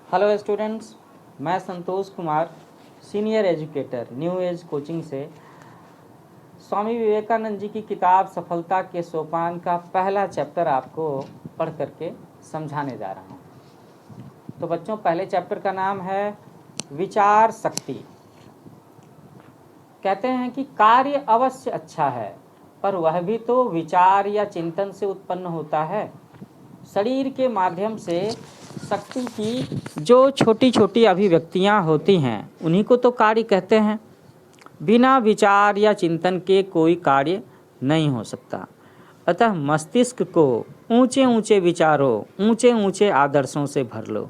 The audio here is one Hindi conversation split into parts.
हेलो स्टूडेंट्स, मैं Santosh Kumar, senior educator new age coaching से स्वामी विवेकानंद जी की किताब सफलता के सोपान का पहला चैप्टर आपको पढ़ करके समझाने जा रहा हूँ। तो बच्चों, पहले चैप्टर का नाम है विचार शक्ति। कहते हैं कि कार्य अवश्य अच्छा है, पर वह भी तो विचार या चिंतन से उत्पन्न होता है। शरीर के माध्यम से शक्ति की जो छोटी छोटी अभिव्यक्तियाँ होती हैं उन्हीं को तो कार्य कहते हैं। बिना विचार या चिंतन के कोई कार्य नहीं हो सकता। अतः मस्तिष्क को ऊंचे ऊंचे विचारों, ऊंचे ऊंचे आदर्शों से भर लो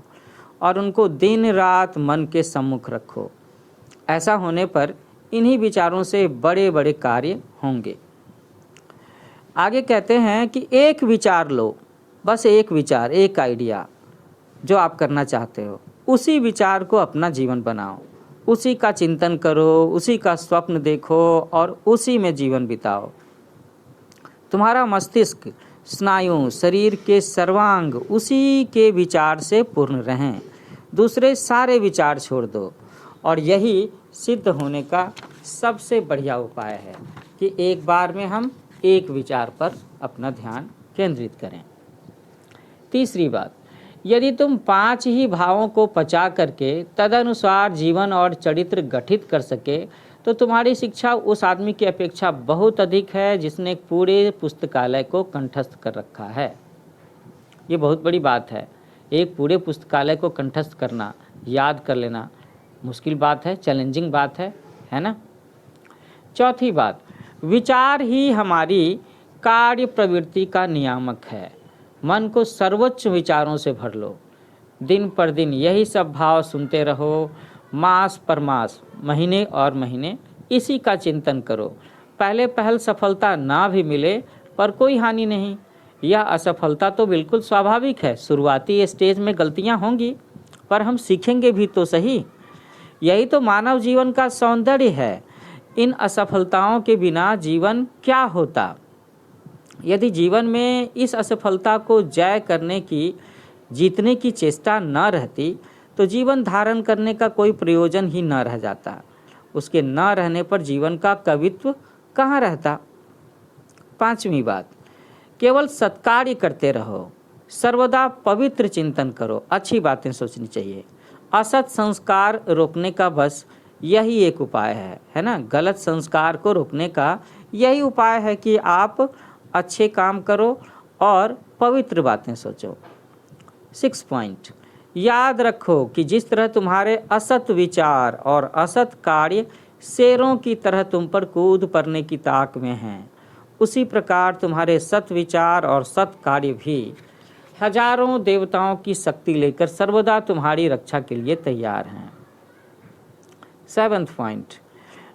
और उनको दिन रात मन के सम्मुख रखो। ऐसा होने पर इन्हीं विचारों से बड़े बड़े कार्य होंगे। आगे कहते हैं कि एक विचार लो, बस एक विचार, एक आइडिया जो आप करना चाहते हो, उसी विचार को अपना जीवन बनाओ, उसी का चिंतन करो, उसी का स्वप्न देखो और उसी में जीवन बिताओ। तुम्हारा मस्तिष्क, स्नायु, शरीर के सर्वांग उसी के विचार से पूर्ण रहें। दूसरे सारे विचार छोड़ दो। और यही सिद्ध होने का सबसे बढ़िया उपाय है कि एक बार में हम एक विचार पर अपना ध्यान केंद्रित करें। तीसरी बात, यदि तुम 5 ही भावों को पचा करके तदनुसार जीवन और चरित्र गठित कर सके तो तुम्हारी शिक्षा उस आदमी की अपेक्षा बहुत अधिक है जिसने पूरे पुस्तकालय को कंठस्थ कर रखा है। ये बहुत बड़ी बात है। एक पूरे पुस्तकालय को कंठस्थ करना, याद कर लेना मुश्किल बात है, चैलेंजिंग बात है ना। चौथी बात, विचार ही हमारी कार्य प्रवृत्ति का नियामक है। मन को सर्वोच्च विचारों से भर लो। दिन पर दिन यही सब भाव सुनते रहो। मास पर मास, महीने और महीने इसी का चिंतन करो। पहले पहल सफलता ना भी मिले पर कोई हानि नहीं। यह असफलता तो बिल्कुल स्वाभाविक है। शुरुआती स्टेज में गलतियां होंगी पर हम सीखेंगे भी तो सही। यही तो मानव जीवन का सौंदर्य है। इन असफलताओं के बिना जीवन क्या होता। यदि जीवन में इस असफलता को जय करने की, जीतने की चेष्टा न रहती तो जीवन धारण करने का कोई प्रयोजन ही न रह जाता। उसके न रहने पर जीवन का कवित्व कहाँ रहता। पांचवी बात, केवल सत्कार्य करते रहो। सर्वदा पवित्र चिंतन करो। अच्छी बातें सोचनी चाहिए। असत संस्कार रोकने का बस यही एक उपाय है ना। गलत संस्कार को रोकने का यही उपाय है कि आप अच्छे काम करो और पवित्र बातें सोचो। 6 पॉइंट, याद रखो कि जिस तरह तुम्हारे असत विचार और असत कार्य शेरों की तरह तुम पर कूद पड़ने की ताक में हैं, उसी प्रकार तुम्हारे सत विचार और सत कार्य भी हजारों देवताओं की शक्ति लेकर सर्वदा तुम्हारी रक्षा के लिए तैयार हैं। 7 पॉइंट,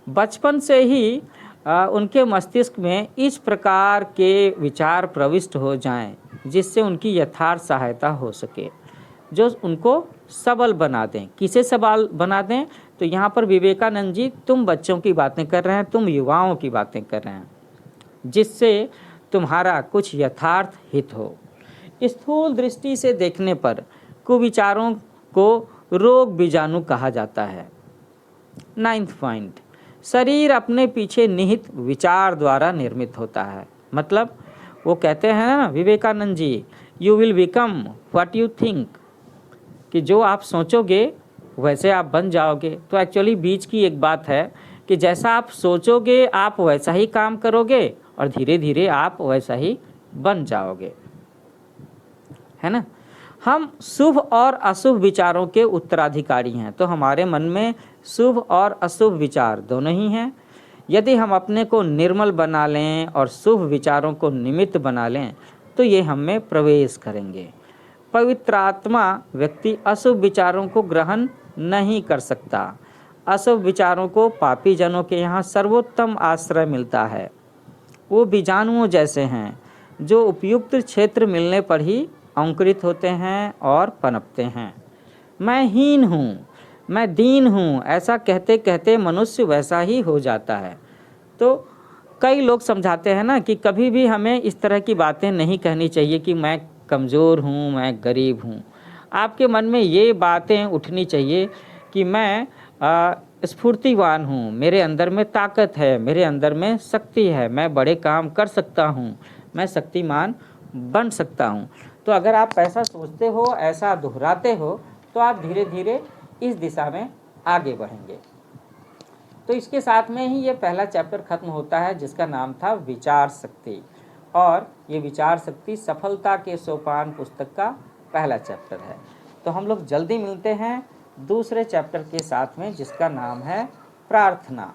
बचपन से ही उनके मस्तिष्क में इस प्रकार के विचार प्रविष्ट हो जाएं जिससे उनकी यथार्थ सहायता हो सके, जो उनको सबल बना दें। किसे सबल बना दें? तो यहाँ पर विवेकानंद जी तुम बच्चों की बातें कर रहे हैं, तुम युवाओं की बातें कर रहे हैं, जिससे तुम्हारा कुछ यथार्थ हित हो। स्थूल दृष्टि से देखने पर कुविचारों को रोग बीजाणु कहा जाता है। 9 पॉइंट, शरीर अपने पीछे निहित विचार द्वारा निर्मित होता है। मतलब वो कहते हैं ना Vivekananda ji, you will become what you think, कि जो आप सोचोगे वैसे आप बन जाओगे। तो एक्चुअली बीच की एक बात है कि जैसा आप सोचोगे आप वैसा ही काम करोगे और धीरे धीरे आप वैसा ही बन जाओगे, है ना। हम शुभ और अशुभ विचारों के उत्तराधिकारी हैं, तो हमारे मन में शुभ और अशुभ विचार दोनों ही हैं। यदि हम अपने को निर्मल बना लें और शुभ विचारों को निमित्त बना लें तो ये हम में प्रवेश करेंगे। पवित्र आत्मा व्यक्ति अशुभ विचारों को ग्रहण नहीं कर सकता। अशुभ विचारों को पापी जनों के यहाँ सर्वोत्तम आश्रय मिलता है। वो बीजाणुओं जैसे हैं जो उपयुक्त क्षेत्र मिलने पर ही अंकुरित होते हैं और पनपते हैं। मैं हीन हूँ, मैं दीन हूँ, ऐसा कहते कहते मनुष्य वैसा ही हो जाता है। तो कई लोग समझाते हैं ना कि कभी भी हमें इस तरह की बातें नहीं कहनी चाहिए कि मैं कमज़ोर हूँ, मैं गरीब हूँ। आपके मन में ये बातें उठनी चाहिए कि मैं स्फूर्तिवान हूँ, मेरे अंदर में ताकत है, मेरे अंदर में शक्ति है, मैं बड़े काम कर सकता हूँ, मैं शक्तिमान बन सकता हूँ। तो अगर आप ऐसा सोचते हो, ऐसा दोहराते हो, तो आप धीरे धीरे इस दिशा में आगे बढ़ेंगे। तो इसके साथ में ही ये पहला चैप्टर खत्म होता है, जिसका नाम था विचार शक्ति। और ये विचार शक्ति सफलता के सोपान पुस्तक का पहला चैप्टर है। तो हम लोग जल्दी मिलते हैं दूसरे चैप्टर के साथ में, जिसका नाम है प्रार्थना।